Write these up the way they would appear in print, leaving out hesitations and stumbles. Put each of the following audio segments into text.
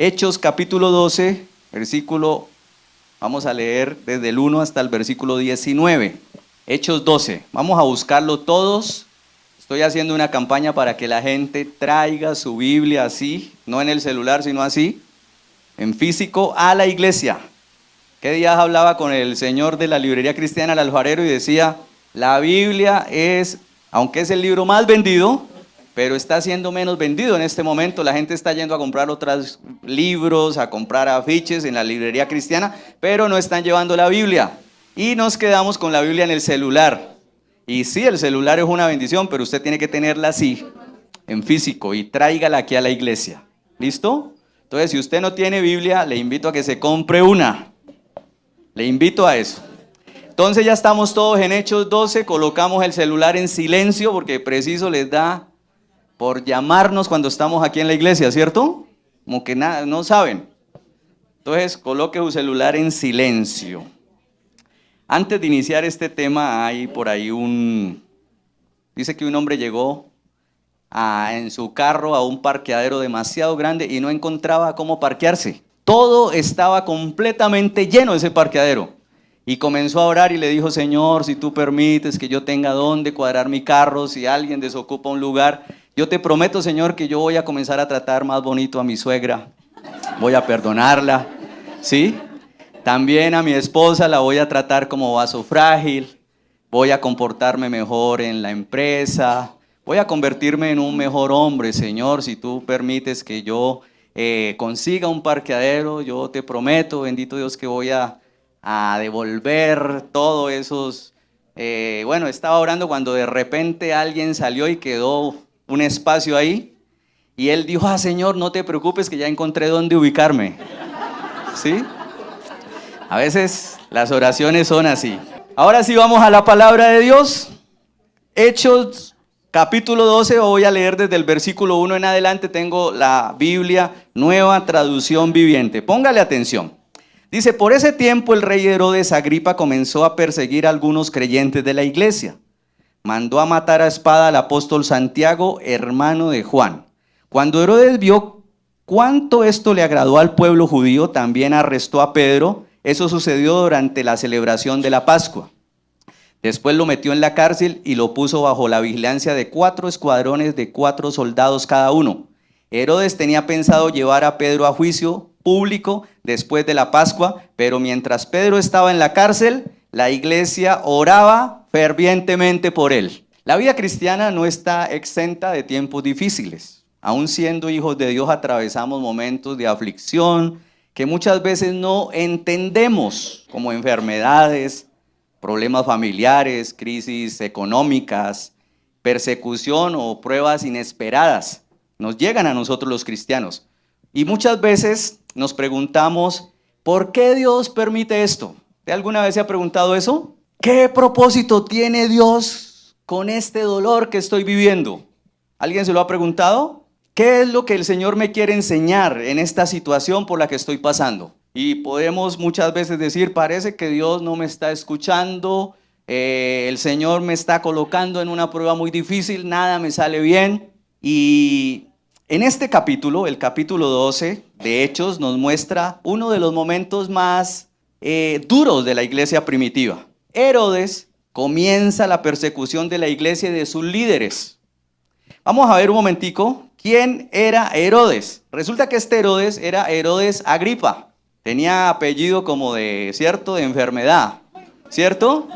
Hechos capítulo 12, vamos a leer desde el 1 hasta el versículo 19. Hechos 12, vamos a buscarlo todos. Estoy haciendo una campaña para que la gente traiga su Biblia así, no en el celular, sino así, en físico, a la iglesia. ¿Qué días hablaba con el señor de la librería cristiana, el alfarero, y decía, la Biblia es, aunque es el libro más vendido, pero está siendo menos vendido en este momento? La gente está yendo a comprar otros libros, a comprar afiches en la librería cristiana, pero no están llevando la Biblia. Y nos quedamos con la Biblia en el celular. Y sí, el celular es una bendición, pero usted tiene que tenerla así, en físico, y tráigala aquí a la iglesia. ¿Listo? Entonces, si usted no tiene Biblia, le invito a que se compre una. Le invito a eso. Entonces ya estamos todos en Hechos 12, colocamos el celular en silencio, porque preciso les da por llamarnos cuando estamos aquí en la iglesia, ¿cierto? Como que nada, no saben. Entonces, coloque su celular en silencio. Antes de iniciar este tema, hay por ahí dice que un hombre llegó en su carro a un parqueadero demasiado grande y no encontraba cómo parquearse. Todo estaba completamente lleno ese parqueadero. Y comenzó a orar y le dijo, Señor, si tú permites que yo tenga dónde cuadrar mi carro, si alguien desocupa un lugar, yo te prometo, Señor, que yo voy a comenzar a tratar más bonito a mi suegra, voy a perdonarla, ¿sí? También a mi esposa la voy a tratar como vaso frágil, voy a comportarme mejor en la empresa, voy a convertirme en un mejor hombre, Señor, si tú permites que yo consiga un parqueadero, yo te prometo, bendito Dios, que voy a devolver todos esos... estaba orando cuando de repente alguien salió y quedó un espacio ahí, y él dijo, Señor, no te preocupes que ya encontré dónde ubicarme, ¿sí? A veces las oraciones son así. Ahora sí vamos a la palabra de Dios. Hechos capítulo 12, voy a leer desde el versículo 1 en adelante, tengo la Biblia Nueva Traducción Viviente. Póngale atención. Dice, por ese tiempo el rey Herodes Agripa comenzó a perseguir a algunos creyentes de la iglesia. Mandó a matar a espada al apóstol Santiago, hermano de Juan. Cuando Herodes vio cuánto esto le agradó al pueblo judío, también arrestó a Pedro. Eso sucedió durante la celebración de la Pascua. Después lo metió en la cárcel y lo puso bajo la vigilancia de 4 escuadrones de 4 soldados cada uno. Herodes tenía pensado llevar a Pedro a juicio público después de la Pascua, pero mientras Pedro estaba en la cárcel, la iglesia oraba fervientemente por él. La vida cristiana no está exenta de tiempos difíciles. Aún siendo hijos de Dios, atravesamos momentos de aflicción que muchas veces no entendemos, como enfermedades, problemas familiares, crisis económicas, persecución o pruebas inesperadas. Nos llegan a nosotros los cristianos. Y muchas veces nos preguntamos, ¿por qué Dios permite esto? ¿Usted alguna vez se ha preguntado eso? ¿Qué propósito tiene Dios con este dolor que estoy viviendo? ¿Alguien se lo ha preguntado? ¿Qué es lo que el Señor me quiere enseñar en esta situación por la que estoy pasando? Y podemos muchas veces decir, parece que Dios no me está escuchando, el Señor me está colocando en una prueba muy difícil, nada me sale bien. Y en este capítulo, el capítulo 12 de Hechos, nos muestra uno de los momentos más duros de la iglesia primitiva. Herodes comienza la persecución de la iglesia y de sus líderes. Vamos a ver un momentico. ¿Quién era Herodes? Resulta que este Herodes era Herodes Agripa. Tenía apellido como de, ¿cierto?, de enfermedad, ¿cierto?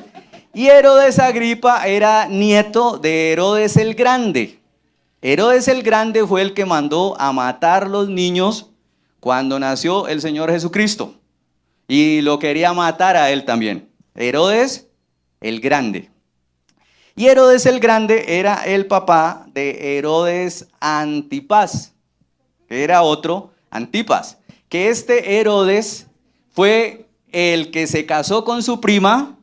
Y Herodes Agripa era nieto de Herodes el Grande. Herodes el Grande fue el que mandó a matar los niños cuando nació el Señor Jesucristo. Y lo quería matar a él también. Herodes el Grande. Y Herodes el Grande era el papá de Herodes Antipas, que era otro Antipas. Que este Herodes fue el que se casó con su prima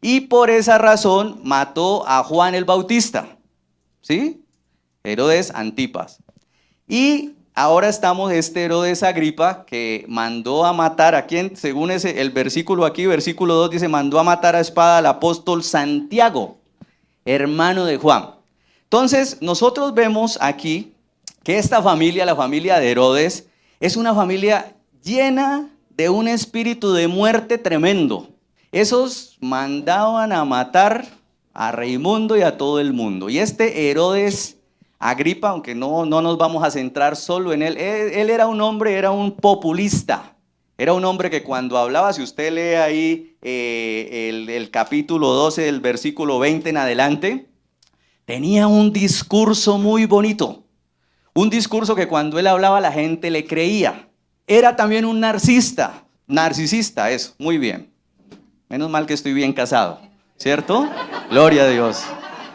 y por esa razón mató a Juan el Bautista. ¿Sí? Herodes Antipas. Y ahora estamos Herodes Agripa, que mandó a matar a quien, según el versículo aquí, versículo 2 dice, mandó a matar a espada al apóstol Santiago, hermano de Juan. Entonces, nosotros vemos aquí que esta familia, la familia de Herodes, Es una familia llena de un espíritu de muerte tremendo. Esos mandaban a matar a Raimundo y a todo el mundo. Y este Herodes Agripa, aunque no nos vamos a centrar solo en él era un hombre, era un populista. Era un hombre que cuando hablaba, si usted lee ahí el capítulo 12 del versículo 20 en adelante, tenía un discurso muy bonito. Un discurso que cuando él hablaba la gente le creía. Era también un narcisista, eso, muy bien. Menos mal que estoy bien casado, ¿cierto? Gloria a Dios.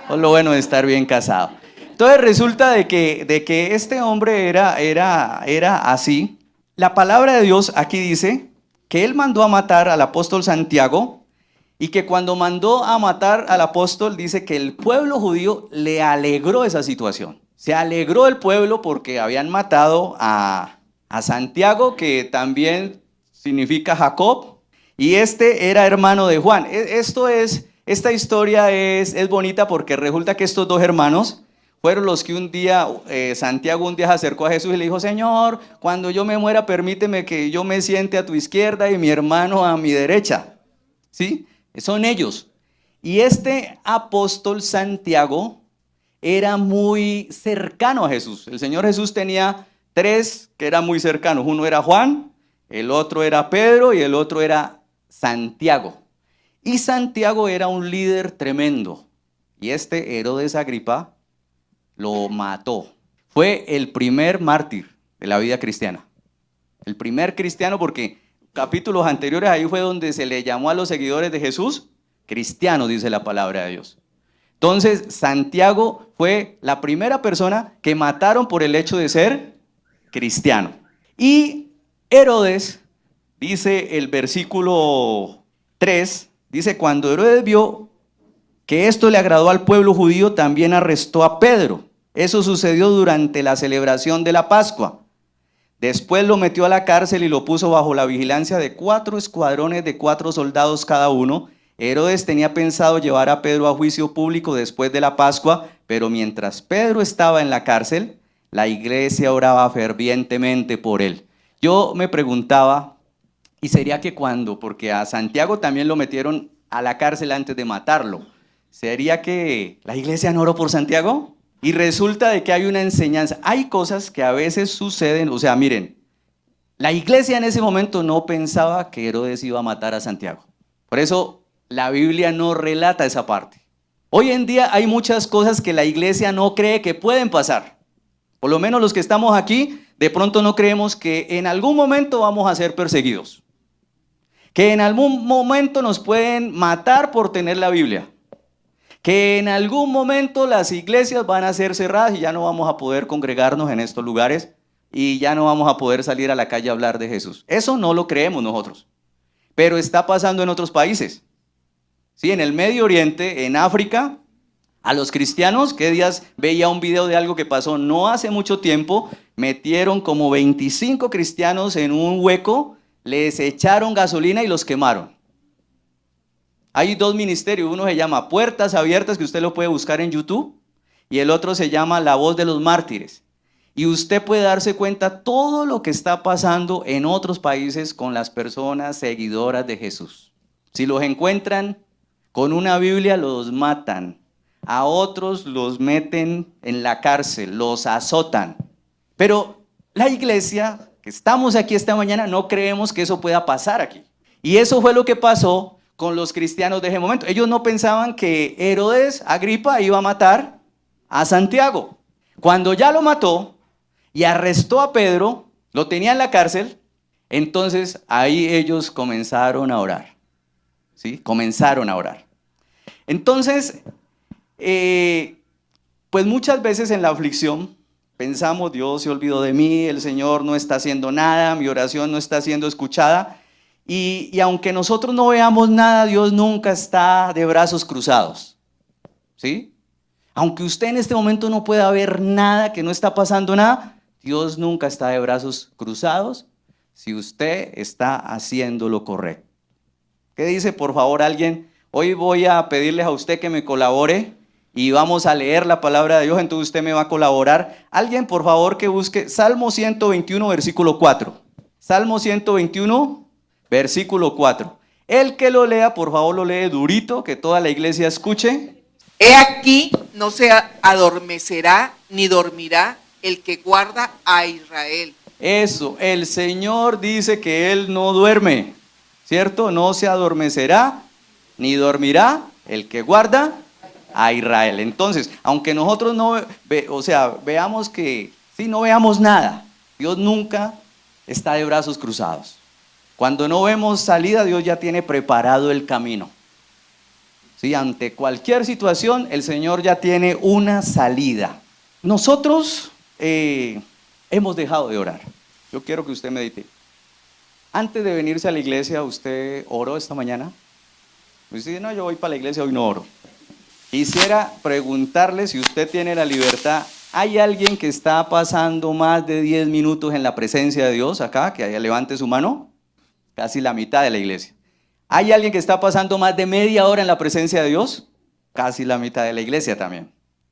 Es lo bueno de estar bien casado. Entonces resulta de que este hombre era así. La palabra de Dios aquí dice que él mandó a matar al apóstol Santiago y que cuando mandó a matar al apóstol dice que el pueblo judío le alegró esa situación. Se alegró el pueblo porque habían matado a Santiago, que también significa Jacob, y este era hermano de Juan. Esta historia es bonita porque resulta que estos dos hermanos fueron los que un día, Santiago un día se acercó a Jesús y le dijo: Señor, cuando yo me muera, permíteme que yo me siente a tu izquierda y mi hermano a mi derecha. ¿Sí? Son ellos. Y este apóstol Santiago era muy cercano a Jesús. El Señor Jesús tenía tres que eran muy cercanos. Uno era Juan, el otro era Pedro y el otro era Santiago. Y Santiago era un líder tremendo. Y este Herodes Agripa lo mató. Fue el primer mártir de la vida cristiana. El primer cristiano, porque capítulos anteriores ahí fue donde se le llamó a los seguidores de Jesús cristianos, dice la palabra de Dios. Entonces, Santiago fue la primera persona que mataron por el hecho de ser cristiano. Y Herodes, dice el versículo 3, dice: cuando Herodes vio que esto le agradó al pueblo judío, también arrestó a Pedro. Eso sucedió durante la celebración de la Pascua. Después lo metió a la cárcel y lo puso bajo la vigilancia de 4 escuadrones de 4 soldados cada uno. Herodes tenía pensado llevar a Pedro a juicio público después de la Pascua, pero mientras Pedro estaba en la cárcel, la iglesia oraba fervientemente por él. Yo me preguntaba, ¿y sería que cuando? Porque a Santiago también lo metieron a la cárcel antes de matarlo. ¿Sería que la iglesia no oró por Santiago? Y resulta de que hay una enseñanza. Hay cosas que a veces suceden, o sea, miren, la iglesia en ese momento no pensaba que Herodes iba a matar a Santiago. Por eso la Biblia no relata esa parte. Hoy en día hay muchas cosas que la iglesia no cree que pueden pasar. Por lo menos los que estamos aquí, de pronto no creemos que en algún momento vamos a ser perseguidos. Que en algún momento nos pueden matar por tener la Biblia. Que en algún momento las iglesias van a ser cerradas y ya no vamos a poder congregarnos en estos lugares y ya no vamos a poder salir a la calle a hablar de Jesús. Eso no lo creemos nosotros, pero está pasando en otros países. Sí, en el Medio Oriente, en África, a los cristianos, ¿qué días veía un video de algo que pasó no hace mucho tiempo? Metieron como 25 cristianos en un hueco, les echaron gasolina y los quemaron. Hay dos ministerios, uno se llama Puertas Abiertas, que usted lo puede buscar en YouTube, y el otro se llama La Voz de los Mártires. Y usted puede darse cuenta todo lo que está pasando en otros países con las personas seguidoras de Jesús. Si los encuentran con una Biblia, los matan. A otros los meten en la cárcel, los azotan. Pero la iglesia, que estamos aquí esta mañana, no creemos que eso pueda pasar aquí. Y eso fue lo que pasó con los cristianos de ese momento. Ellos no pensaban que Herodes Agripa iba a matar a Santiago. Cuando ya lo mató y arrestó a Pedro, lo tenía en la cárcel, entonces ahí ellos comenzaron a orar. ¿Sí? Comenzaron a orar. Entonces, pues muchas veces en la aflicción pensamos: Dios se olvidó de mí, el Señor no está haciendo nada, mi oración no está siendo escuchada. Y aunque nosotros no veamos nada, Dios nunca está de brazos cruzados. ¿Sí? Aunque usted en este momento no pueda ver nada, que no está pasando nada, Dios nunca está de brazos cruzados si usted está haciendo lo correcto. ¿Qué dice, por favor, alguien? Hoy voy a pedirles a usted que me colabore y vamos a leer la palabra de Dios, entonces usted me va a colaborar. Alguien, por favor, que busque Salmo 121, versículo 4. Salmo 121, versículo 4. El que lo lea, por favor, lo lee durito, que toda la iglesia escuche. He aquí, no se adormecerá ni dormirá el que guarda a Israel. Eso, el Señor dice que Él no duerme, ¿cierto? No se adormecerá ni dormirá el que guarda a Israel. Entonces, aunque nosotros veamos que, sí, no veamos nada, Dios nunca está de brazos cruzados. Cuando no vemos salida, Dios ya tiene preparado el camino. Sí, ante cualquier situación, el Señor ya tiene una salida. Nosotros hemos dejado de orar. Yo quiero que usted medite. Antes de venirse a la iglesia, ¿usted oró esta mañana? Usted dice, no, yo voy para la iglesia, hoy no oro. Quisiera preguntarle, si usted tiene la libertad, ¿hay alguien que está pasando más de 10 minutos en la presencia de Dios acá? Que levante su mano. Casi la mitad de la iglesia. ¿Hay alguien que está pasando más de media hora en la presencia de Dios? Casi la mitad de la iglesia también.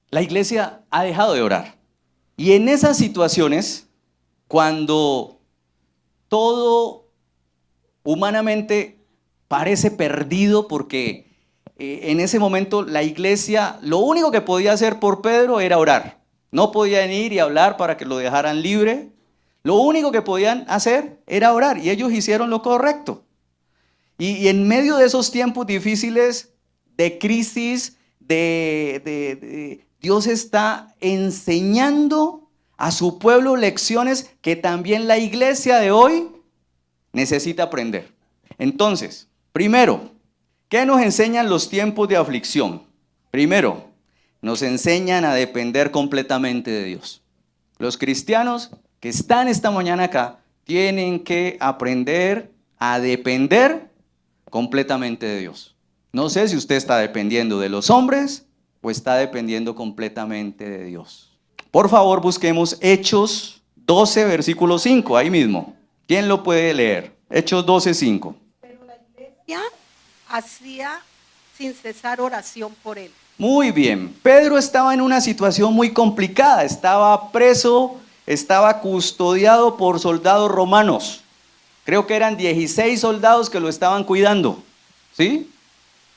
La iglesia ha dejado de orar. Y en esas situaciones, cuando todo humanamente parece perdido, porque en ese momento la iglesia, lo único que podía hacer por Pedro era orar. No podían ir y hablar para que lo dejaran libre. Lo único que podían hacer era orar, y ellos hicieron lo correcto. Y en medio de esos tiempos difíciles, de crisis, Dios está enseñando a su pueblo lecciones que también la iglesia de hoy necesita aprender. Entonces, primero, ¿qué nos enseñan los tiempos de aflicción? Primero, nos enseñan a depender completamente de Dios. Los cristianos que están esta mañana acá tienen que aprender a depender completamente de Dios. No sé si usted está dependiendo de los hombres o está dependiendo completamente de Dios. Por favor, busquemos Hechos 12, versículo 5, ahí mismo. ¿Quién lo puede leer? Hechos 12, 5. Pero la iglesia hacía sin cesar oración por él. Muy bien. Pedro estaba en una situación muy complicada. Estaba preso, estaba custodiado por soldados romanos. Creo que eran 16 soldados que lo estaban cuidando, ¿sí?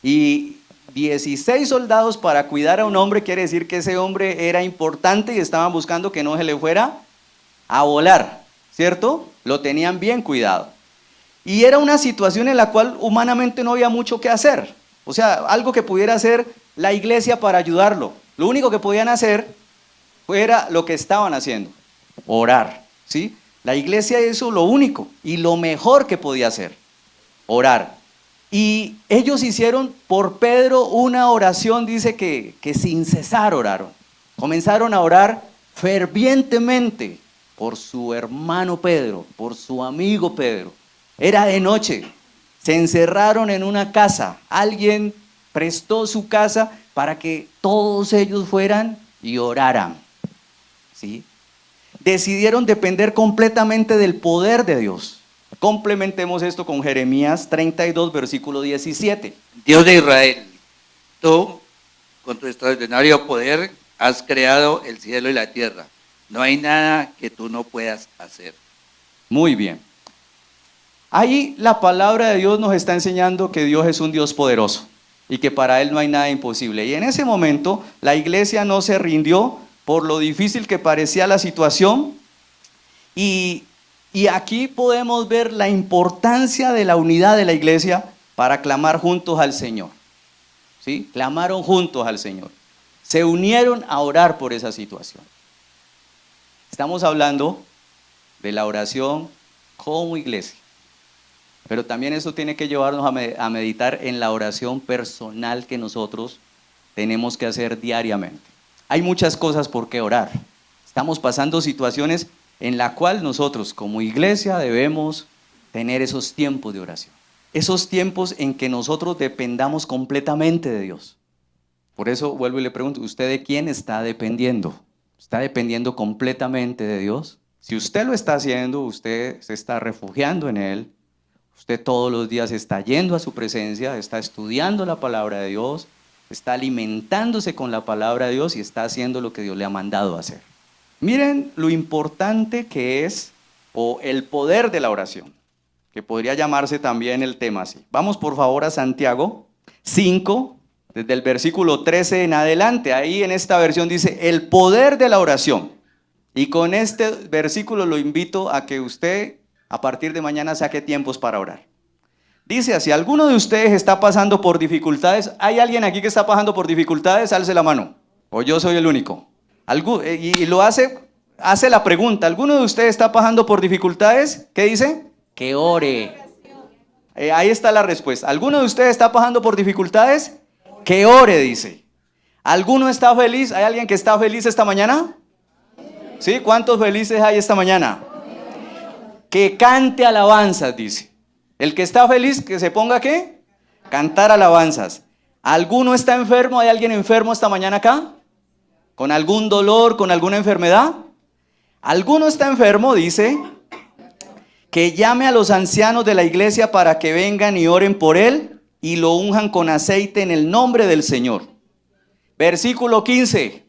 Y 16 soldados para cuidar a un hombre quiere decir que ese hombre era importante y estaban buscando que no se le fuera a volar, ¿cierto? Lo tenían bien cuidado. Y era una situación en la cual humanamente no había mucho que hacer. O sea, algo que pudiera hacer la iglesia para ayudarlo. Lo único que podían hacer era lo que estaban haciendo, orar, ¿sí? La iglesia hizo lo único y lo mejor que podía hacer, orar. Y ellos hicieron por Pedro una oración, dice que sin cesar oraron. Comenzaron a orar fervientemente por su hermano Pedro, por su amigo Pedro. Era de noche, se encerraron en una casa, alguien prestó su casa para que todos ellos fueran y oraran, ¿sí? Decidieron depender completamente del poder de Dios. Complementemos esto con Jeremías 32, versículo 17. Dios de Israel, tú, con tu extraordinario poder, has creado el cielo y la tierra. No hay nada que tú no puedas hacer. Muy bien. Ahí la palabra de Dios nos está enseñando que Dios es un Dios poderoso y que para Él no hay nada imposible. Y en ese momento la iglesia no se rindió por lo difícil que parecía la situación. Y aquí podemos ver la importancia de la unidad de la iglesia para clamar juntos al Señor. ¿Sí? Clamaron juntos al Señor. Se unieron a orar por esa situación. Estamos hablando de la oración como iglesia. Pero también eso tiene que llevarnos a meditar en la oración personal que nosotros tenemos que hacer diariamente. Hay muchas cosas por qué orar. Estamos pasando situaciones en las cuales nosotros como iglesia debemos tener esos tiempos de oración. Esos tiempos en que nosotros dependamos completamente de Dios. Por eso vuelvo y le pregunto, ¿usted de quién está dependiendo? ¿Está dependiendo completamente de Dios? Si usted lo está haciendo, usted se está refugiando en Él. Usted todos los días está yendo a su presencia, está estudiando la palabra de Dios, está alimentándose con la palabra de Dios y está haciendo lo que Dios le ha mandado a hacer. Miren lo importante que es, o el poder de la oración, que podría llamarse también el tema así. Vamos por favor a Santiago 5, desde el versículo 13 en adelante. Ahí en esta versión dice el poder de la oración. Y con este versículo lo invito a que usted a partir de mañana saque tiempos para orar. Dice así: ¿alguno de ustedes está pasando por dificultades? ¿Hay alguien aquí que está pasando por dificultades? Alce la mano. ¿O yo soy el único? Y lo hace la pregunta: ¿alguno de ustedes está pasando por dificultades? ¿Qué dice? Que ore. Ahí está la respuesta. ¿Alguno de ustedes está pasando por dificultades? Que ore, dice. ¿Alguno está feliz? ¿Hay alguien que está feliz esta mañana? ¿Sí? ¿Cuántos felices hay esta mañana? Que cante alabanzas, dice. El que está feliz, que se ponga ¿qué? Cantar alabanzas. ¿Alguno está enfermo? ¿Hay alguien enfermo esta mañana acá? ¿Con algún dolor, con alguna enfermedad? ¿Alguno está enfermo? Dice que llame a los ancianos de la iglesia para que vengan y oren por él y lo unjan con aceite en el nombre del Señor. Versículo 15.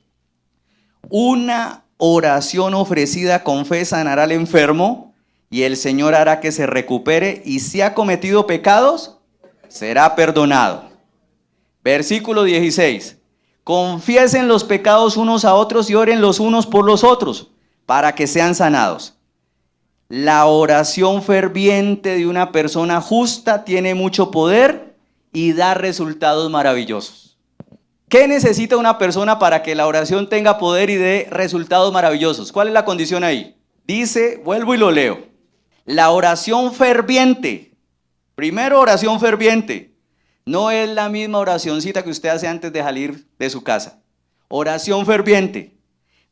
Una oración ofrecida con fe sanará al enfermo y el Señor hará que se recupere, y si ha cometido pecados, será perdonado. Versículo 16. Confiesen los pecados unos a otros y oren los unos por los otros, para que sean sanados. La oración ferviente de una persona justa tiene mucho poder y da resultados maravillosos. ¿Qué necesita una persona para que la oración tenga poder y dé resultados maravillosos? ¿Cuál es la condición ahí? Dice, vuelvo y lo leo. La oración ferviente. Primero, oración ferviente. No es la misma oracioncita que usted hace antes de salir de su casa. Oración ferviente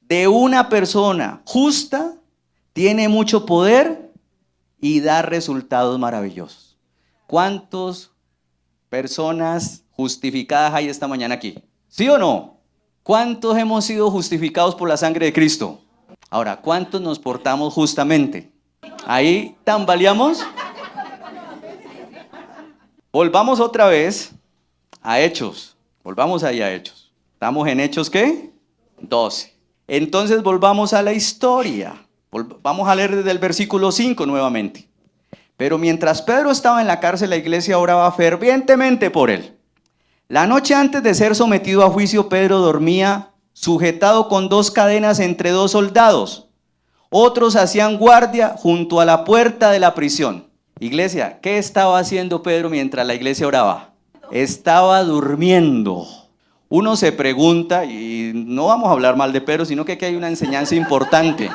de una persona justa tiene mucho poder y da resultados maravillosos. ¿Cuántas personas justificadas hay esta mañana aquí? ¿Sí o no? ¿Cuántos hemos sido justificados por la sangre de Cristo? Ahora, ¿cuántos nos portamos justamente? Ahí tambaleamos. Volvamos otra vez a Hechos. Volvamos ahí a Hechos. ¿Estamos en Hechos qué? 12. Entonces volvamos a la historia. Vamos a leer desde el versículo 5 nuevamente. Pero mientras Pedro estaba en la cárcel, la iglesia oraba fervientemente por él. La noche antes de ser sometido a juicio, Pedro dormía sujetado con 2 cadenas entre 2 soldados. Otros hacían guardia junto a la puerta de la prisión. Iglesia, ¿qué estaba haciendo Pedro mientras la iglesia oraba? Estaba durmiendo. Uno se pregunta, y no vamos a hablar mal de Pedro, sino que aquí hay una enseñanza importante.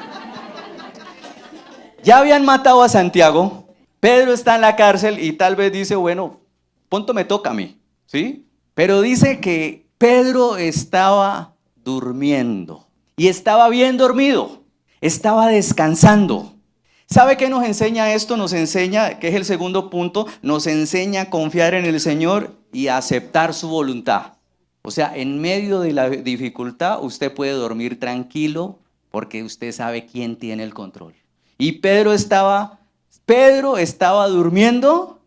Ya habían matado a Santiago, Pedro está en la cárcel y tal vez dice, bueno, punto me toca a mí, ¿sí? Pero dice que Pedro estaba durmiendo y estaba bien dormido, estaba descansando. ¿Sabe qué nos enseña esto? Nos enseña, que es el segundo punto, nos enseña a confiar en el Señor y a aceptar su voluntad. O sea, en medio de la dificultad usted puede dormir tranquilo porque usted sabe quién tiene el control. Y Pedro estaba durmiendo.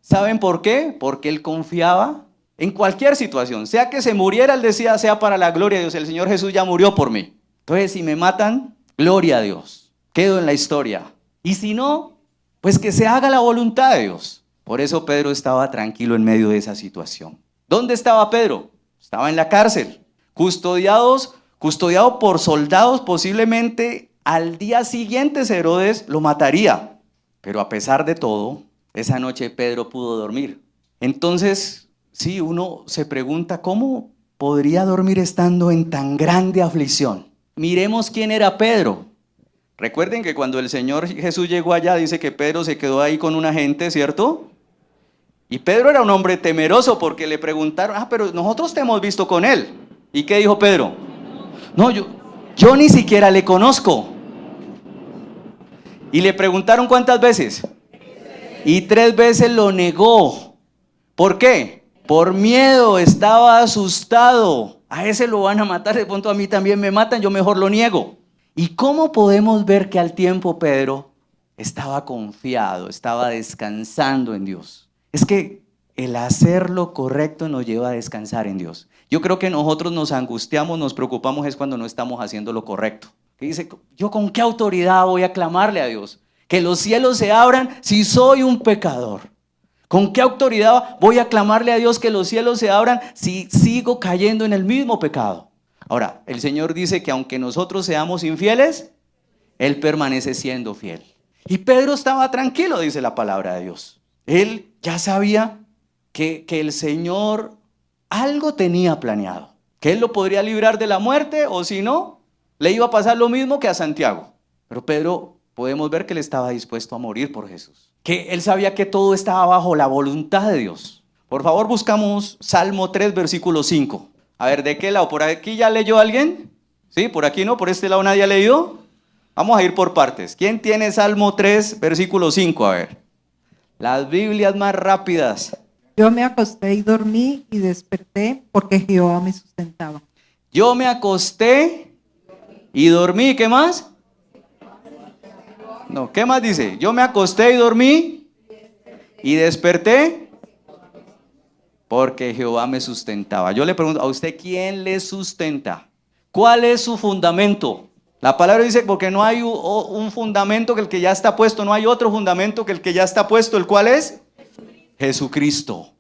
¿Saben por qué? Porque él confiaba en cualquier situación. Sea que se muriera, él decía, sea para la gloria de Dios. El Señor Jesús ya murió por mí. Entonces, si me matan, gloria a Dios. Quedo en la historia. Y si no, pues que se haga la voluntad de Dios. Por eso Pedro estaba tranquilo en medio de esa situación. ¿Dónde estaba Pedro? Estaba en la cárcel, custodiado por soldados. Posiblemente al día siguiente Herodes lo mataría. Pero a pesar de todo, esa noche Pedro pudo dormir. Entonces, sí, uno se pregunta, ¿cómo podría dormir estando en tan grande aflicción? Miremos quién era Pedro. Recuerden que cuando el Señor Jesús llegó allá, dice que Pedro se quedó ahí con una gente, ¿cierto? Y Pedro era un hombre temeroso porque le preguntaron, pero nosotros te hemos visto con él. ¿Y qué dijo Pedro? No, yo ni siquiera le conozco. Y le preguntaron ¿cuántas veces? Y 3 veces lo negó. ¿Por qué? Por miedo, estaba asustado. A ese lo van a matar, de pronto a mí también me matan, yo mejor lo niego. ¿Y cómo podemos ver que al tiempo Pedro estaba confiado, estaba descansando en Dios? Es que el hacer lo correcto nos lleva a descansar en Dios. Yo creo que nosotros nos angustiamos, nos preocupamos es cuando no estamos haciendo lo correcto. Que dice, ¿yo con qué autoridad voy a clamarle a Dios? Que los cielos se abran si soy un pecador. ¿Con qué autoridad voy a clamarle a Dios que los cielos se abran si sigo cayendo en el mismo pecado? Ahora, el Señor dice que aunque nosotros seamos infieles, Él permanece siendo fiel. Y Pedro estaba tranquilo, dice la palabra de Dios. Él ya sabía que el Señor algo tenía planeado, que Él lo podría librar de la muerte o si no, le iba a pasar lo mismo que a Santiago. Pero Pedro, podemos ver que él estaba dispuesto a morir por Jesús, que él sabía que todo estaba bajo la voluntad de Dios. Por favor, buscamos Salmo 3, versículo 5. A ver, ¿de qué lado? ¿Por aquí ya leyó alguien? ¿Sí? ¿Por aquí no? ¿Por este lado nadie ha leído? Vamos a ir por partes. ¿Quién tiene Salmo 3, versículo 5? A ver. Las Biblias más rápidas. Yo me acosté y dormí y desperté porque Jehová me sustentaba. Yo me acosté y dormí. ¿Qué más? No, ¿qué más dice? Yo me acosté y dormí y desperté porque Jehová me sustentaba. Yo le pregunto a usted, ¿quién le sustenta? ¿Cuál es su fundamento? La palabra dice, porque no hay un fundamento que el que ya está puesto, no hay otro fundamento que el que ya está puesto. ¿El cuál es? Jesucristo.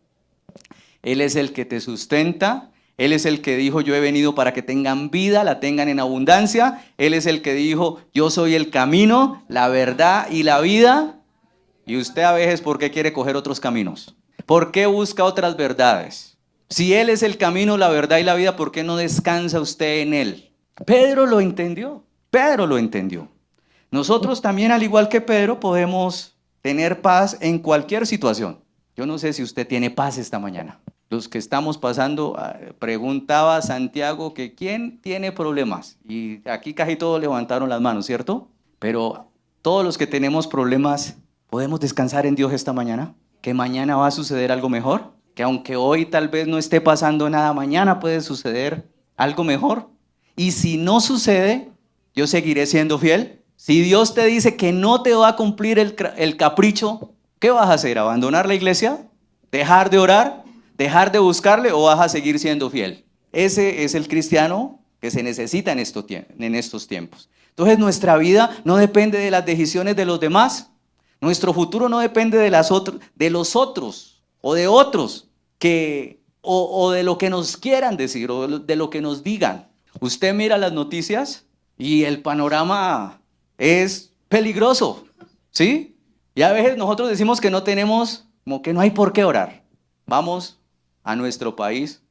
Él es el que te sustenta. Él es el que dijo, yo he venido para que tengan vida, la tengan en abundancia. Él es el que dijo, yo soy el camino, la verdad y la vida. Y usted a veces, ¿por qué quiere coger otros caminos? ¿Por qué busca otras verdades? Si Él es el camino, la verdad y la vida, ¿por qué no descansa usted en Él? Pedro lo entendió. Pedro lo entendió. Nosotros también, al igual que Pedro, podemos tener paz en cualquier situación. Yo no sé si usted tiene paz esta mañana. Los que estamos pasando, preguntaba Santiago que quién tiene problemas. Y aquí casi todos levantaron las manos, ¿cierto? Pero todos los que tenemos problemas, ¿podemos descansar en Dios esta mañana? ¿Que mañana va a suceder algo mejor? ¿Que aunque hoy tal vez no esté pasando nada, mañana puede suceder algo mejor? Y si no sucede, yo seguiré siendo fiel. Si Dios te dice que no te va a cumplir el capricho, ¿qué vas a hacer? ¿Abandonar la iglesia? ¿Dejar de orar? ¿Dejar de buscarle o vas a seguir siendo fiel? Ese es el cristiano que se necesita en estos tiempos. Entonces nuestra vida no depende de las decisiones de los demás. Nuestro futuro no depende de los otros o de otros o de lo que nos quieran decir o de lo que nos digan. Usted mira las noticias y el panorama es peligroso, ¿sí? Y a veces nosotros decimos que no tenemos, como que no hay por qué orar. Vamos a nuestro país,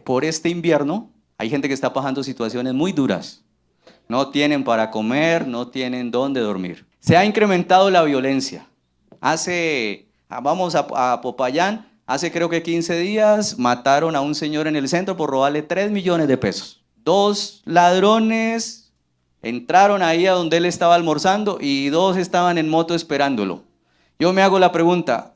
por este invierno, hay gente que está pasando situaciones muy duras. No tienen para comer, no tienen dónde dormir. Se ha incrementado la violencia. Vamos a Popayán, hace creo que 15 días mataron a un señor en el centro por robarle 3 millones de pesos. 2 ladrones entraron ahí a donde él estaba almorzando y 2 estaban en moto esperándolo. Yo me hago la pregunta,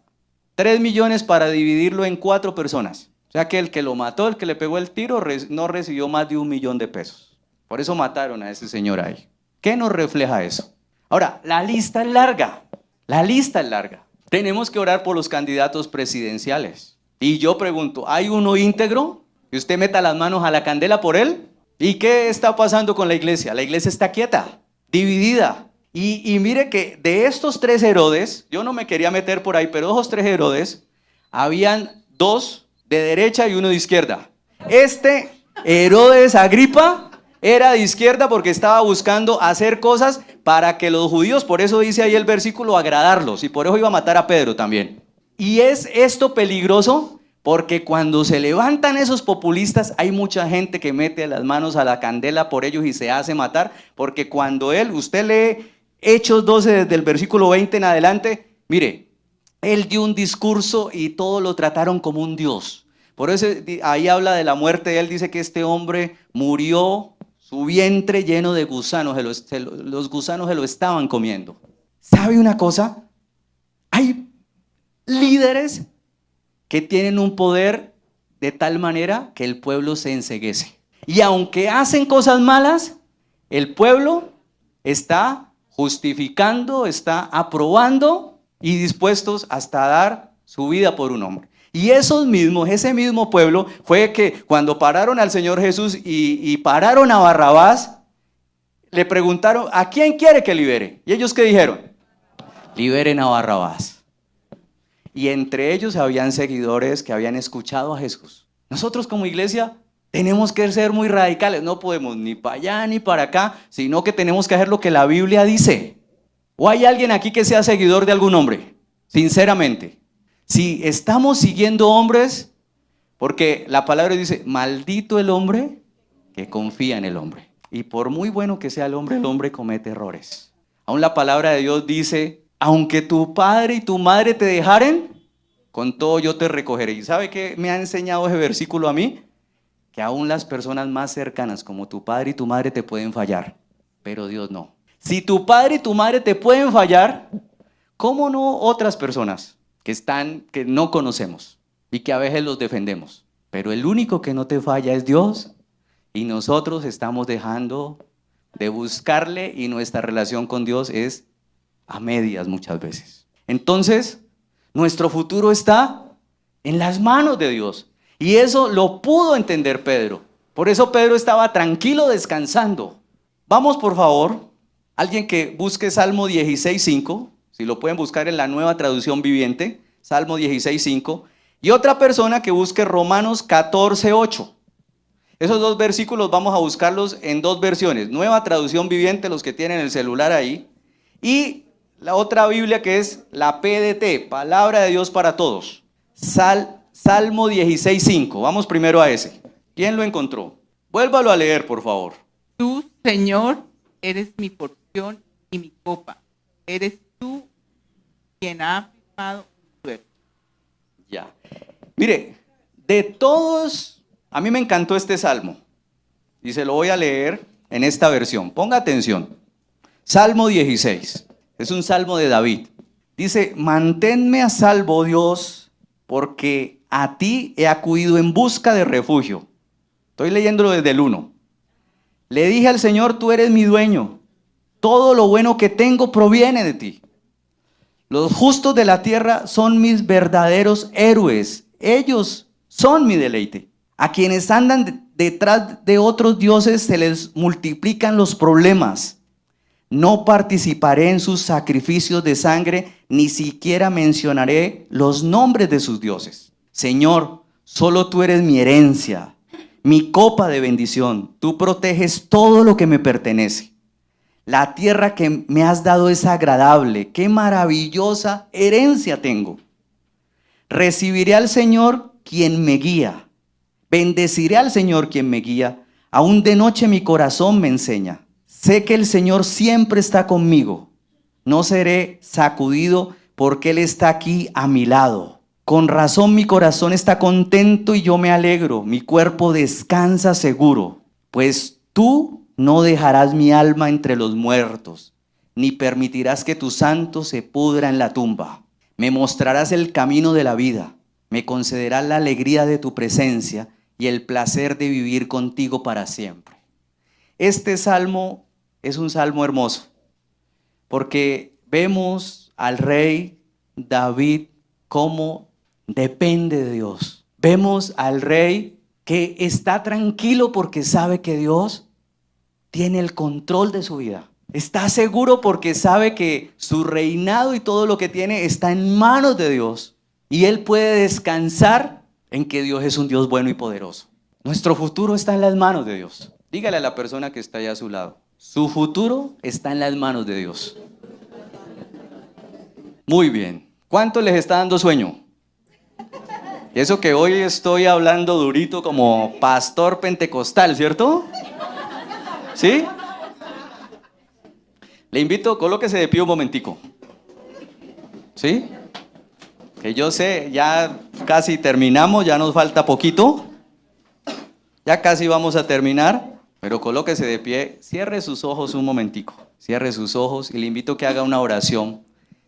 3 millones para dividirlo en 4 personas. O sea que el que lo mató, el que le pegó el tiro, no recibió más de 1 millón de pesos. Por eso mataron a ese señor ahí. ¿Qué nos refleja eso? Ahora, la lista es larga. La lista es larga. Tenemos que orar por los candidatos presidenciales. Y yo pregunto, ¿hay uno íntegro? ¿Que usted meta las manos a la candela por él? ¿Y qué está pasando con la iglesia? La iglesia está quieta, dividida. Y mire que de estos 3 Herodes, yo no me quería meter por ahí, pero esos 3 Herodes, habían 2 de derecha y 1 de izquierda. Este Herodes Agripa era de izquierda porque estaba buscando hacer cosas para que los judíos, por eso dice ahí el versículo, agradarlos, y por eso iba a matar a Pedro también. Y es esto peligroso porque cuando se levantan esos populistas, hay mucha gente que mete las manos a la candela por ellos y se hace matar, porque cuando usted lee Hechos 12 desde el versículo 20 en adelante, mire, él dio un discurso y todos lo trataron como un dios. Por eso ahí habla de la muerte, él dice que este hombre murió, su vientre lleno de gusanos, los gusanos se lo estaban comiendo. ¿Sabe una cosa? Hay líderes que tienen un poder de tal manera que el pueblo se enceguece. Y aunque hacen cosas malas, el pueblo está justificando, está aprobando y dispuestos hasta a dar su vida por un hombre. Y ese mismo pueblo fue que cuando pararon al Señor Jesús y pararon a Barrabás, le preguntaron, ¿a quién quiere que libere? ¿Y ellos qué dijeron? Liberen a Barrabás. Y entre ellos habían seguidores que habían escuchado a Jesús. Nosotros como iglesia tenemos que ser muy radicales, no podemos ni para allá ni para acá, sino que tenemos que hacer lo que la Biblia dice. ¿O hay alguien aquí que sea seguidor de algún hombre? Sinceramente. Si estamos siguiendo hombres, porque la palabra dice, maldito el hombre que confía en el hombre. Y por muy bueno que sea el hombre comete errores. Aún la palabra de Dios dice, aunque tu padre y tu madre te dejaren, con todo yo te recogeré. ¿Y sabe qué me ha enseñado ese versículo a mí? Que aún las personas más cercanas como tu padre y tu madre te pueden fallar, pero Dios no. Si tu padre y tu madre te pueden fallar, ¿cómo no otras personas que no conocemos y que a veces los defendemos? Pero el único que no te falla es Dios, y nosotros estamos dejando de buscarle y nuestra relación con Dios es a medias muchas veces. Entonces, nuestro futuro está en las manos de Dios. Y eso lo pudo entender Pedro. Por eso Pedro estaba tranquilo descansando. Vamos por favor, alguien que busque Salmo 16:5, si lo pueden buscar en la Nueva Traducción Viviente, Salmo 16:5, y otra persona que busque Romanos 14:8. Esos dos versículos vamos a buscarlos en dos versiones, Nueva Traducción Viviente, los que tienen el celular ahí, y la otra Biblia que es la PDT, Palabra de Dios para Todos, Salmo 16:5. Vamos primero a ese. ¿Quién lo encontró? Vuélvalo a leer, por favor. Tú, Señor, eres mi porción y mi copa. Eres tú quien ha afirmado mi suerte. Ya. Mire, de todos, a mí me encantó este salmo y se lo voy a leer en esta versión. Ponga atención. Salmo 16. Es un salmo de David. Dice, manténme a salvo, Dios, porque a ti he acudido en busca de refugio. Estoy leyéndolo desde el 1. Le dije al Señor, tú eres mi dueño. Todo lo bueno que tengo proviene de ti. Los justos de la tierra son mis verdaderos héroes. Ellos son mi deleite. A quienes andan detrás de otros dioses se les multiplican los problemas. No participaré en sus sacrificios de sangre, ni siquiera mencionaré los nombres de sus dioses. Señor, solo tú eres mi herencia, mi copa de bendición. Tú proteges todo lo que me pertenece. La tierra que me has dado es agradable. Qué maravillosa herencia tengo. Recibiré al Señor quien me guía. Bendeciré al Señor quien me guía. Aún de noche mi corazón me enseña. Sé que el Señor siempre está conmigo. No seré sacudido porque Él está aquí a mi lado. Con razón mi corazón está contento y yo me alegro. Mi cuerpo descansa seguro. Pues tú no dejarás mi alma entre los muertos, ni permitirás que tu santo se pudra en la tumba. Me mostrarás el camino de la vida. Me concederás la alegría de tu presencia y el placer de vivir contigo para siempre. Este salmo es un salmo hermoso, porque vemos al rey David cómo depende de Dios. Vemos al rey que está tranquilo porque sabe que Dios tiene el control de su vida. Está seguro porque sabe que su reinado y todo lo que tiene está en manos de Dios. Y él puede descansar en que Dios es un Dios bueno y poderoso. Nuestro futuro está en las manos de Dios. Dígale a la persona que está allá a su lado. Su futuro está en las manos de Dios. Muy bien. ¿Cuánto les está dando sueño? Y eso que hoy estoy hablando durito como pastor pentecostal, ¿cierto? ¿Sí? Le invito, colóquese de pie un momentico. ¿Sí? Que yo sé, ya casi terminamos, ya nos falta poquito. Ya casi vamos a terminar, pero colóquese de pie, cierre sus ojos un momentico. Cierre sus ojos y le invito a que haga una oración.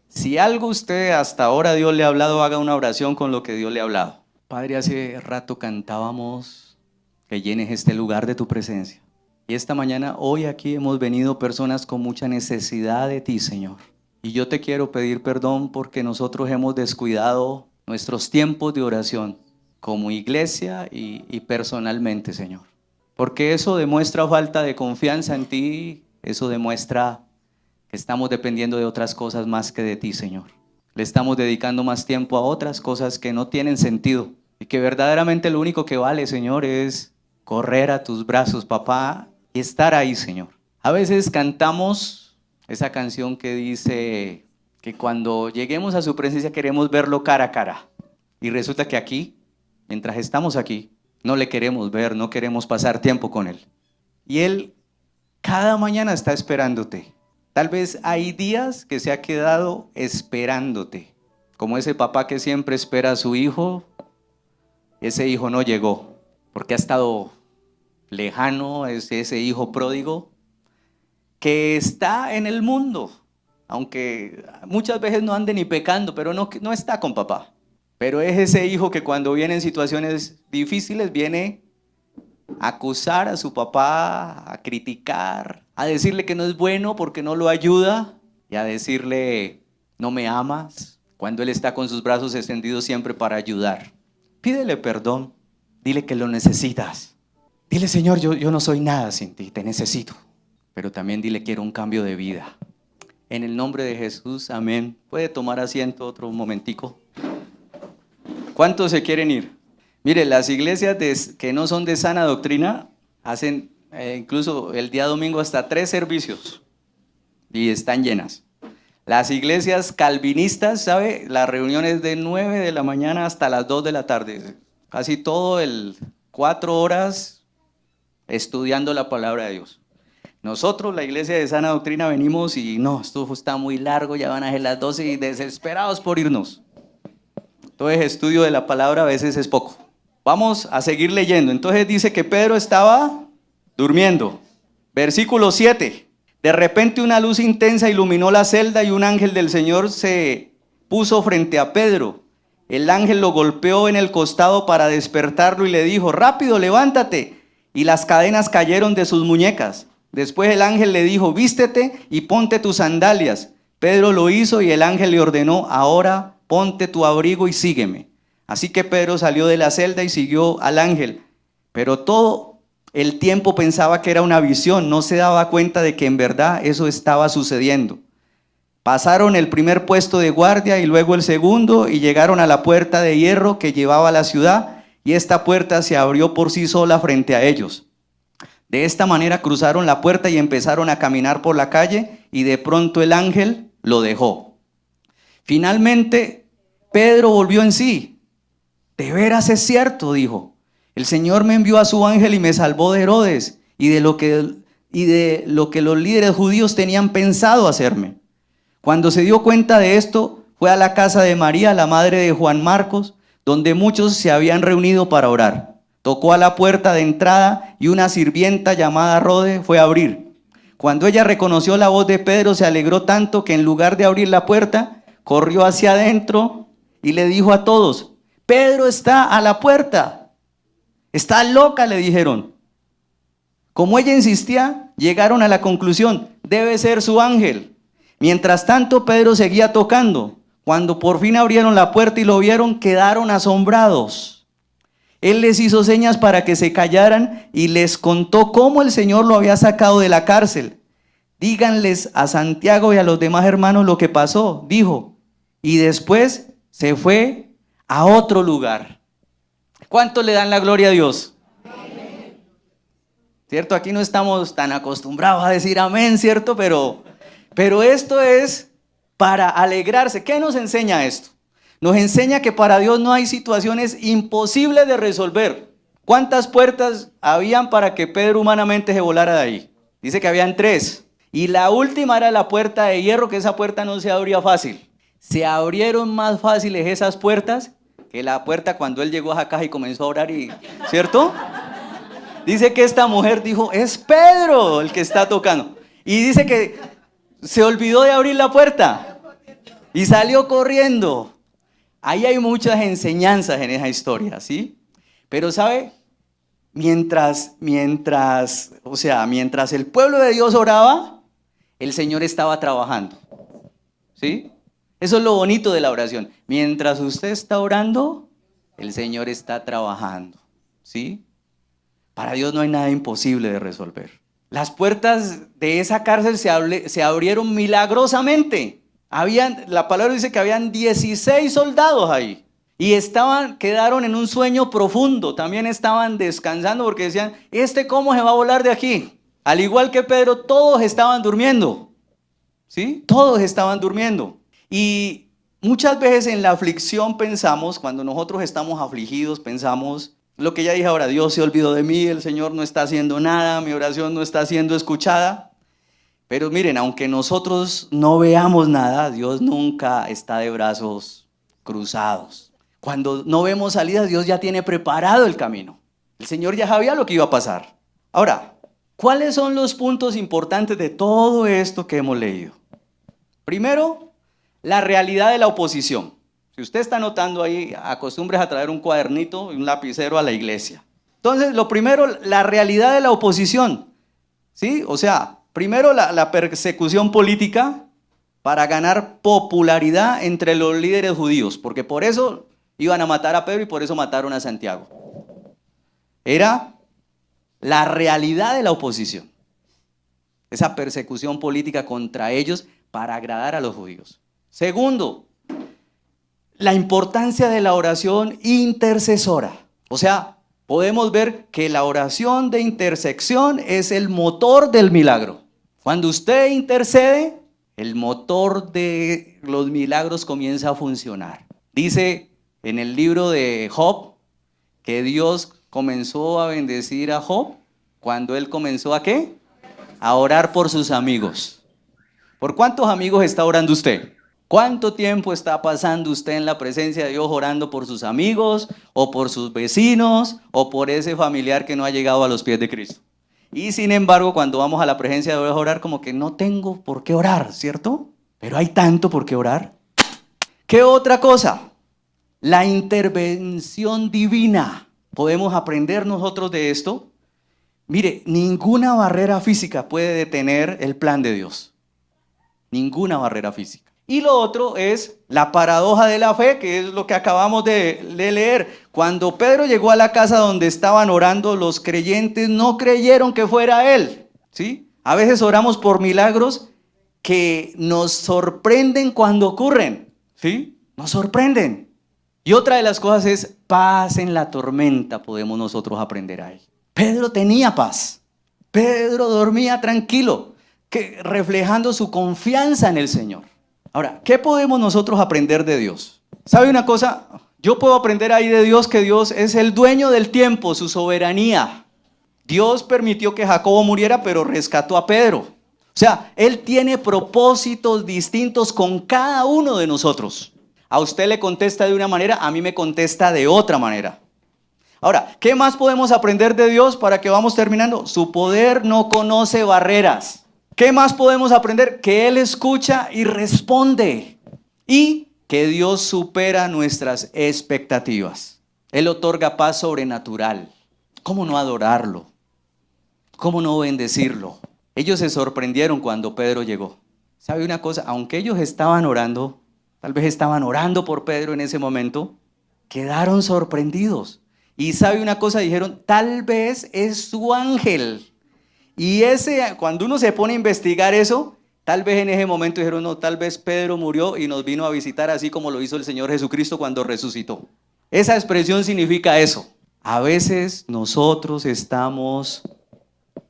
Si algo usted hasta ahora Dios le ha hablado, haga una oración con lo que Dios le ha hablado. Padre, hace rato cantábamos que llenes este lugar de tu presencia. Y esta mañana, hoy aquí hemos venido personas con mucha necesidad de ti, Señor. Y yo te quiero pedir perdón porque nosotros hemos descuidado nuestros tiempos de oración como iglesia y personalmente, Señor. Porque eso demuestra falta de confianza en ti, eso demuestra que estamos dependiendo de otras cosas más que de ti, Señor. Le estamos dedicando más tiempo a otras cosas que no tienen sentido y que verdaderamente lo único que vale, Señor, es correr a tus brazos, papá, y estar ahí, Señor. A veces cantamos esa canción que dice que cuando lleguemos a su presencia queremos verlo cara a cara. Y resulta que aquí, mientras estamos aquí, no le queremos ver, no queremos pasar tiempo con Él. Y Él cada mañana está esperándote. Tal vez hay días que se ha quedado esperándote, como ese papá que siempre espera a su hijo. Ese hijo no llegó, porque ha estado lejano, es ese hijo pródigo que está en el mundo, aunque muchas veces no ande ni pecando, pero no está con papá. Pero es ese hijo que cuando viene en situaciones difíciles viene a acusar a su papá, a criticar, a decirle que no es bueno porque no lo ayuda y a decirle no me amas, cuando él está con sus brazos extendidos siempre para ayudar. Pídele perdón, dile que lo necesitas. Dile, Señor, yo no soy nada sin ti, te necesito. Pero también dile, quiero un cambio de vida. En el nombre de Jesús, amén. ¿Puede tomar asiento otro momentico? ¿Cuántos se quieren ir? Mire, las iglesias que no son de sana doctrina hacen incluso el día domingo hasta 3 servicios y están llenas. Las iglesias calvinistas, ¿sabe? La reunión es de 9 de la mañana hasta las 2 de la tarde. Casi todo 4 horas estudiando la palabra de Dios. Nosotros, la iglesia de sana doctrina, venimos y no, esto está muy largo, ya van a ser las 12 y desesperados por irnos. Entonces, estudio de la palabra a veces es poco. Vamos a seguir leyendo. Entonces dice que Pedro estaba durmiendo. Versículo 7. De repente una luz intensa iluminó la celda y un ángel del Señor se puso frente a Pedro. El ángel lo golpeó en el costado para despertarlo y le dijo, rápido, levántate. Y las cadenas cayeron de sus muñecas. Después el ángel le dijo, vístete y ponte tus sandalias. Pedro lo hizo y el ángel le ordenó, ahora ponte tu abrigo y sígueme. Así que Pedro salió de la celda y siguió al ángel. Pero todo el tiempo pensaba que era una visión, no se daba cuenta de que en verdad eso estaba sucediendo. Pasaron el primer puesto de guardia y luego el segundo y llegaron a la puerta de hierro que llevaba a la ciudad y esta puerta se abrió por sí sola frente a ellos. De esta manera cruzaron la puerta y empezaron a caminar por la calle y de pronto el ángel lo dejó. Finalmente Pedro volvió en sí. De veras es cierto, dijo. El Señor me envió a su ángel y me salvó de Herodes y de lo que los líderes judíos tenían pensado hacerme. Cuando se dio cuenta de esto, fue a la casa de María, la madre de Juan Marcos, donde muchos se habían reunido para orar. Tocó a la puerta de entrada y una sirvienta llamada Rode fue a abrir. Cuando ella reconoció la voz de Pedro, se alegró tanto que en lugar de abrir la puerta, corrió hacia adentro y le dijo a todos, Pedro está a la puerta. Está loca, le dijeron. Como ella insistía, llegaron a la conclusión, debe ser su ángel. Mientras tanto, Pedro seguía tocando. Cuando por fin abrieron la puerta y lo vieron, quedaron asombrados. Él les hizo señas para que se callaran y les contó cómo el Señor lo había sacado de la cárcel. Díganles a Santiago y a los demás hermanos lo que pasó, dijo. Y después se fue a otro lugar. ¿Cuánto le dan la gloria a Dios? Amén. ¿Cierto? Aquí no estamos tan acostumbrados a decir amén, ¿cierto? Pero esto es para alegrarse. ¿Qué nos enseña esto? Nos enseña que para Dios no hay situaciones imposibles de resolver. ¿Cuántas puertas habían para que Pedro humanamente se volara de ahí? Dice que habían 3. Y la última era la puerta de hierro, que esa puerta no se abría fácil. Se abrieron más fáciles esas puertas que la puerta cuando él llegó a esa caja y comenzó a orar, ¿cierto? Dice que esta mujer dijo, es Pedro el que está tocando. Y dice que se olvidó de abrir la puerta y salió corriendo. Ahí hay muchas enseñanzas en esa historia, ¿sí? Pero ¿sabe? Mientras el pueblo de Dios oraba, el Señor estaba trabajando, ¿sí? Eso es lo bonito de la oración. Mientras usted está orando, el Señor está trabajando, ¿sí? Para Dios no hay nada imposible de resolver. Las puertas de esa cárcel se abrieron milagrosamente. La palabra dice que habían 16 soldados ahí. Y quedaron en un sueño profundo. También estaban descansando porque decían, ¿cómo se va a volar de aquí? Al igual que Pedro, todos estaban durmiendo. ¿Sí? Todos estaban durmiendo. Y muchas veces en la aflicción pensamos, cuando nosotros estamos afligidos, pensamos, lo que ya dije ahora, Dios se olvidó de mí, el Señor no está haciendo nada, mi oración no está siendo escuchada. Pero miren, aunque nosotros no veamos nada, Dios nunca está de brazos cruzados. Cuando no vemos salida, Dios ya tiene preparado el camino. El Señor ya sabía lo que iba a pasar. Ahora, ¿cuáles son los puntos importantes de todo esto que hemos leído? Primero, la realidad de la oposición. Si usted está anotando ahí, acostumbres a traer un cuadernito y un lapicero a la iglesia. Entonces, lo primero, la realidad de la oposición. ¿Sí? O sea, primero la persecución política para ganar popularidad entre los líderes judíos, porque por eso iban a matar a Pedro y por eso mataron a Santiago. Era la realidad de la oposición. Esa persecución política contra ellos para agradar a los judíos. Segundo, la importancia de la oración intercesora. O sea, podemos ver que la oración de intersección es el motor del milagro. Cuando usted intercede, el motor de los milagros comienza a funcionar. Dice en el libro de Job que Dios comenzó a bendecir a Job cuando él comenzó ¿a qué? A orar por sus amigos. ¿Por cuántos amigos está orando usted? ¿Cuánto tiempo está pasando usted en la presencia de Dios orando por sus amigos o por sus vecinos o por ese familiar que no ha llegado a los pies de Cristo? Y sin embargo, cuando vamos a la presencia de Dios a orar, como que no tengo por qué orar, ¿cierto? Pero hay tanto por qué orar. ¿Qué otra cosa? La intervención divina. ¿Podemos aprender nosotros de esto? Mire, ninguna barrera física puede detener el plan de Dios. Ninguna barrera física. Y lo otro es la paradoja de la fe, que es lo que acabamos de leer. Cuando Pedro llegó a la casa donde estaban orando, los creyentes no creyeron que fuera él, ¿sí? A veces oramos por milagros que nos sorprenden cuando ocurren, ¿sí? Nos sorprenden. Y otra de las cosas es paz en la tormenta, podemos nosotros aprender ahí. Pedro tenía paz. Pedro dormía tranquilo, reflejando su confianza en el Señor. Ahora, ¿qué podemos nosotros aprender de Dios? ¿Sabe una cosa? Yo puedo aprender ahí de Dios que Dios es el dueño del tiempo, su soberanía. Dios permitió que Jacobo muriera, pero rescató a Pedro. O sea, Él tiene propósitos distintos con cada uno de nosotros. A usted le contesta de una manera, a mí me contesta de otra manera. Ahora, ¿qué más podemos aprender de Dios para que vamos terminando? Su poder no conoce barreras. ¿Qué más podemos aprender? Que Él escucha y responde. Y que Dios supera nuestras expectativas. Él otorga paz sobrenatural. ¿Cómo no adorarlo? ¿Cómo no bendecirlo? Ellos se sorprendieron cuando Pedro llegó. ¿Sabe una cosa? Aunque ellos estaban orando, tal vez estaban orando por Pedro en ese momento, quedaron sorprendidos. Y ¿sabe una cosa? Dijeron, tal vez es su ángel. Y cuando uno se pone a investigar eso, tal vez en ese momento dijeron, no, tal vez Pedro murió y nos vino a visitar así como lo hizo el Señor Jesucristo cuando resucitó. Esa expresión significa eso. A veces nosotros estamos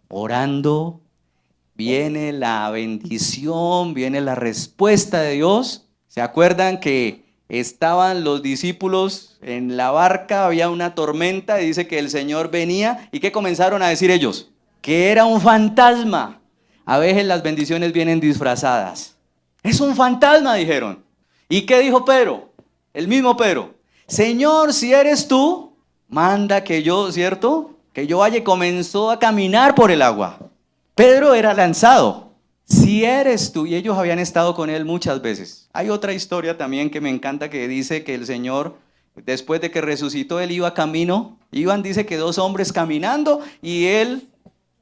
orando, viene la bendición, viene la respuesta de Dios. ¿Se acuerdan que estaban los discípulos en la barca, había una tormenta y dice que el Señor venía? ¿Y qué comenzaron a decir ellos? Que era un fantasma. A veces las bendiciones vienen disfrazadas. Es un fantasma, dijeron. ¿Y qué dijo Pedro? El mismo Pedro. Señor, si eres tú, manda que yo, ¿cierto? Que yo vaya. Y comenzó a caminar por el agua. Pedro era lanzado. Si eres tú, y ellos habían estado con él muchas veces. Hay otra historia también que me encanta que dice que el Señor, después de que resucitó, él iba camino. Dice que 2 hombres caminando y él...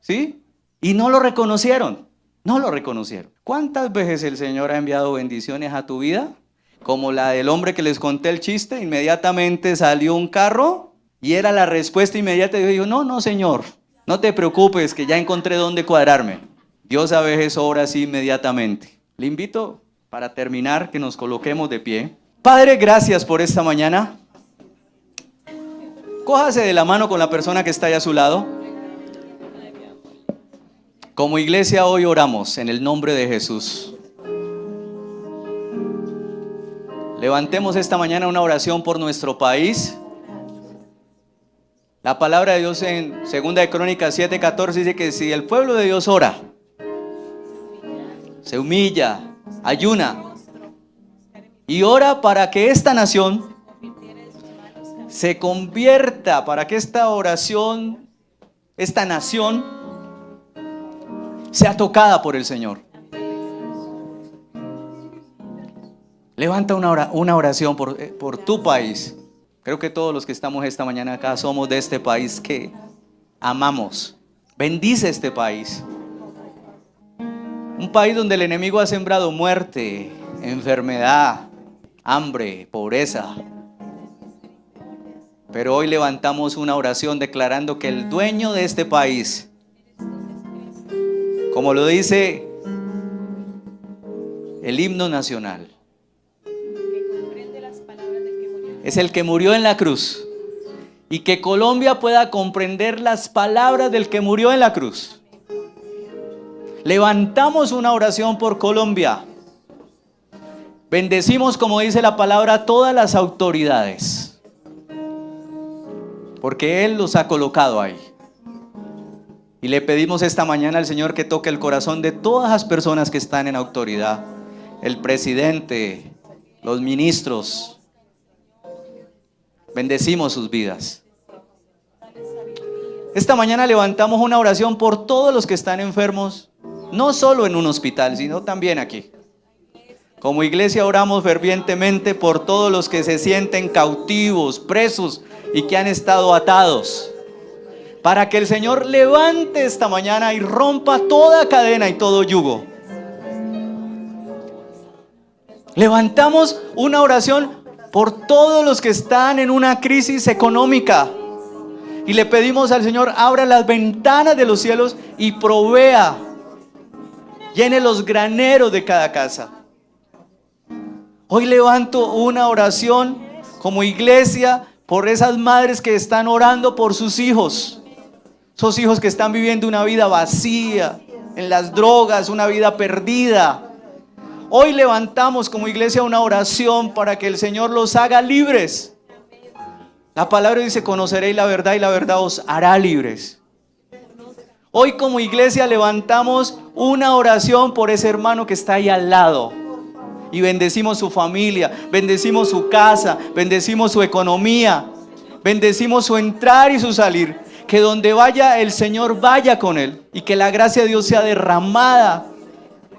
¿sí? Y no lo reconocieron, no lo reconocieron. ¿Cuántas veces el Señor ha enviado bendiciones a tu vida como la del hombre que les conté el chiste, inmediatamente salió un carro y era la respuesta inmediata. Y yo digo, no, Señor, no te preocupes, que ya encontré dónde cuadrarme. Dios a veces obra así inmediatamente. Le invito, para terminar, que nos coloquemos de pie. Padre, gracias por esta mañana. Cójase de la mano con la persona que está ahí a su lado. Como iglesia hoy oramos en el nombre de Jesús. Levantemos esta mañana una oración por nuestro país. La palabra de Dios en 2 de Crónicas 7:14 dice que si el pueblo de Dios ora, se humilla, ayuna y ora para que esta nación se convierta, para que esta oración, esta nación sea tocada por el Señor. Levanta una oración por tu país. Creo que todos los que estamos esta mañana acá somos de este país que amamos. Bendice este país. Un país donde el enemigo ha sembrado muerte, enfermedad, hambre, pobreza. Pero hoy levantamos una oración declarando que el dueño de este país, como lo dice el himno nacional, es el que murió en la cruz, y que Colombia pueda comprender las palabras del que murió en la cruz. Levantamos una oración por Colombia. Bendecimos, como dice la palabra, todas las autoridades, porque Él los ha colocado ahí. Y le pedimos esta mañana al Señor que toque el corazón de todas las personas que están en autoridad, el presidente, los ministros. Bendecimos sus vidas. Esta mañana levantamos una oración por todos los que están enfermos, no solo en un hospital, sino también aquí. Como iglesia oramos fervientemente por todos los que se sienten cautivos, presos y que han estado atados, para que el Señor levante esta mañana y rompa toda cadena y todo yugo. Levantamos una oración por todos los que están en una crisis económica y le pedimos al Señor, abra las ventanas de los cielos y provea, llene los graneros de cada casa. Hoy levanto una oración como iglesia por esas madres que están orando por sus hijos, esos hijos que están viviendo una vida vacía, en las drogas, una vida perdida. Hoy levantamos como iglesia una oración para que el Señor los haga libres. La palabra dice, conoceréis la verdad y la verdad os hará libres. Hoy como iglesia levantamos una oración por ese hermano que está ahí al lado. Y bendecimos su familia, bendecimos su casa, bendecimos su economía, bendecimos su entrar y su salir. Que donde vaya el Señor vaya con él y que la gracia de Dios sea derramada.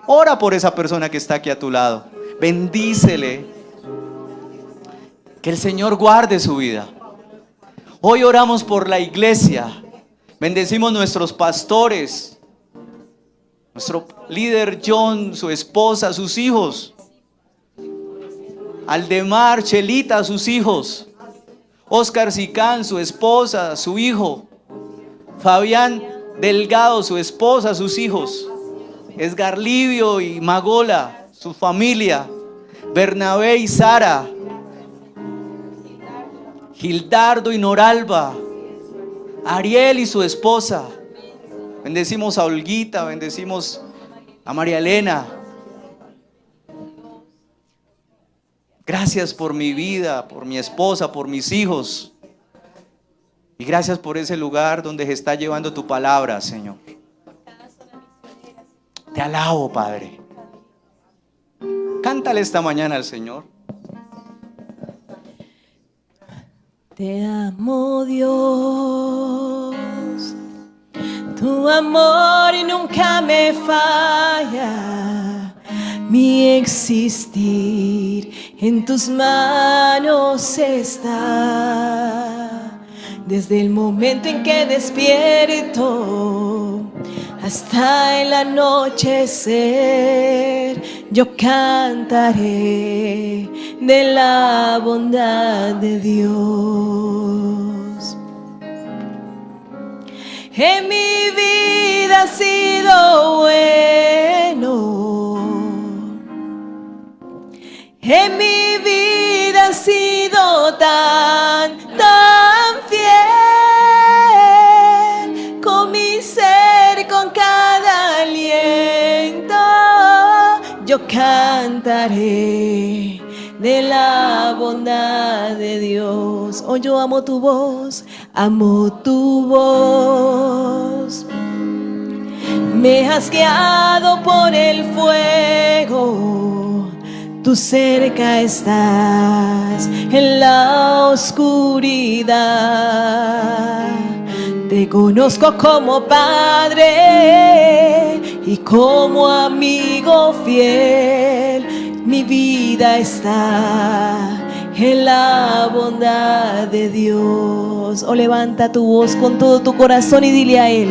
Ora por esa persona que está aquí a tu lado. Bendícele. Que el Señor guarde su vida. Hoy oramos por la iglesia. Bendecimos nuestros pastores, nuestro líder John, su esposa, sus hijos. Aldemar, Chelita, sus hijos. Oscar Sicán, su esposa, su hijo. Fabián Delgado, su esposa, sus hijos. Edgar Livio y Magola, su familia. Bernabé y Sara. Gildardo y Noralba. Ariel y su esposa. Bendecimos a Olguita, bendecimos a María Elena. Gracias por mi vida, por mi esposa, por mis hijos. Y gracias por ese lugar donde se está llevando tu palabra, Señor. Te alabo, Padre. Cántale esta mañana al Señor. Te amo, Dios, tu amor nunca me falla, mi existir en tus manos está, desde el momento en que despierto hasta el anochecer, yo cantaré de la bondad de Dios. En mi vida ha sido bueno, en mi vida ha sido tan fiel, con mi ser, con cada aliento, yo cantaré de la bondad de Dios. Oh, yo amo tu voz, amo tu voz. Me has guiado por el fuego, tú cerca estás en la oscuridad. Te conozco como Padre y como amigo fiel. Mi vida está en la bondad de Dios. Oh, levanta tu voz con todo tu corazón y dile a Él: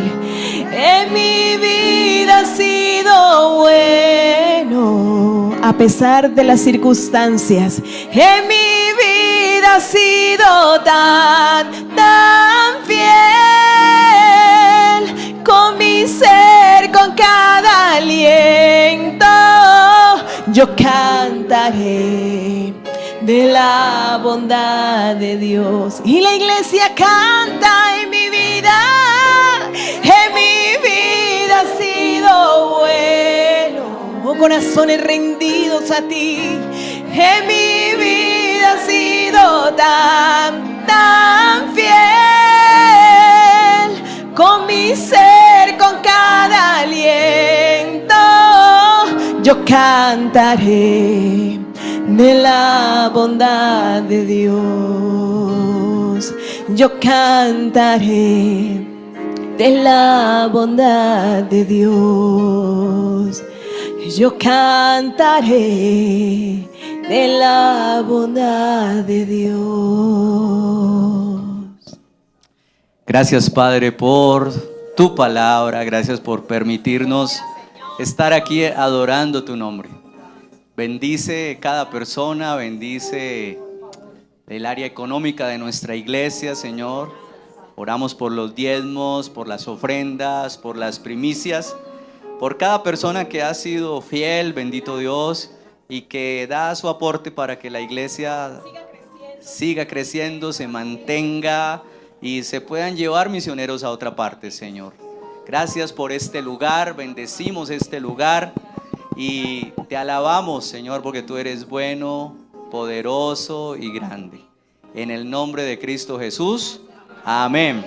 en mi vida ha sido bueno, a pesar de las circunstancias. En mi vida ha sido tan fiel, con mi ser, con cada aliento, yo cantaré de la bondad de Dios. Y la iglesia canta: en mi vida ha sido bueno. Oh, corazones rendidos a ti, en mi vida ha sido tan fiel, con mi ser, con cada aliento, yo cantaré de la bondad de Dios. Yo cantaré de la bondad de Dios. Yo cantaré de la bondad de Dios. Gracias, Padre, por tu palabra. Gracias por permitirnos estar aquí adorando tu nombre. Bendice cada persona, bendice el área económica de nuestra iglesia, Señor. Oramos por los diezmos, por las ofrendas, por las primicias, por cada persona que ha sido fiel, bendito Dios, y que da su aporte para que la iglesia siga creciendo, se mantenga y se puedan llevar misioneros a otra parte, Señor. Gracias por este lugar, bendecimos este lugar y te alabamos, Señor, porque tú eres bueno, poderoso y grande. En el nombre de Cristo Jesús, amén.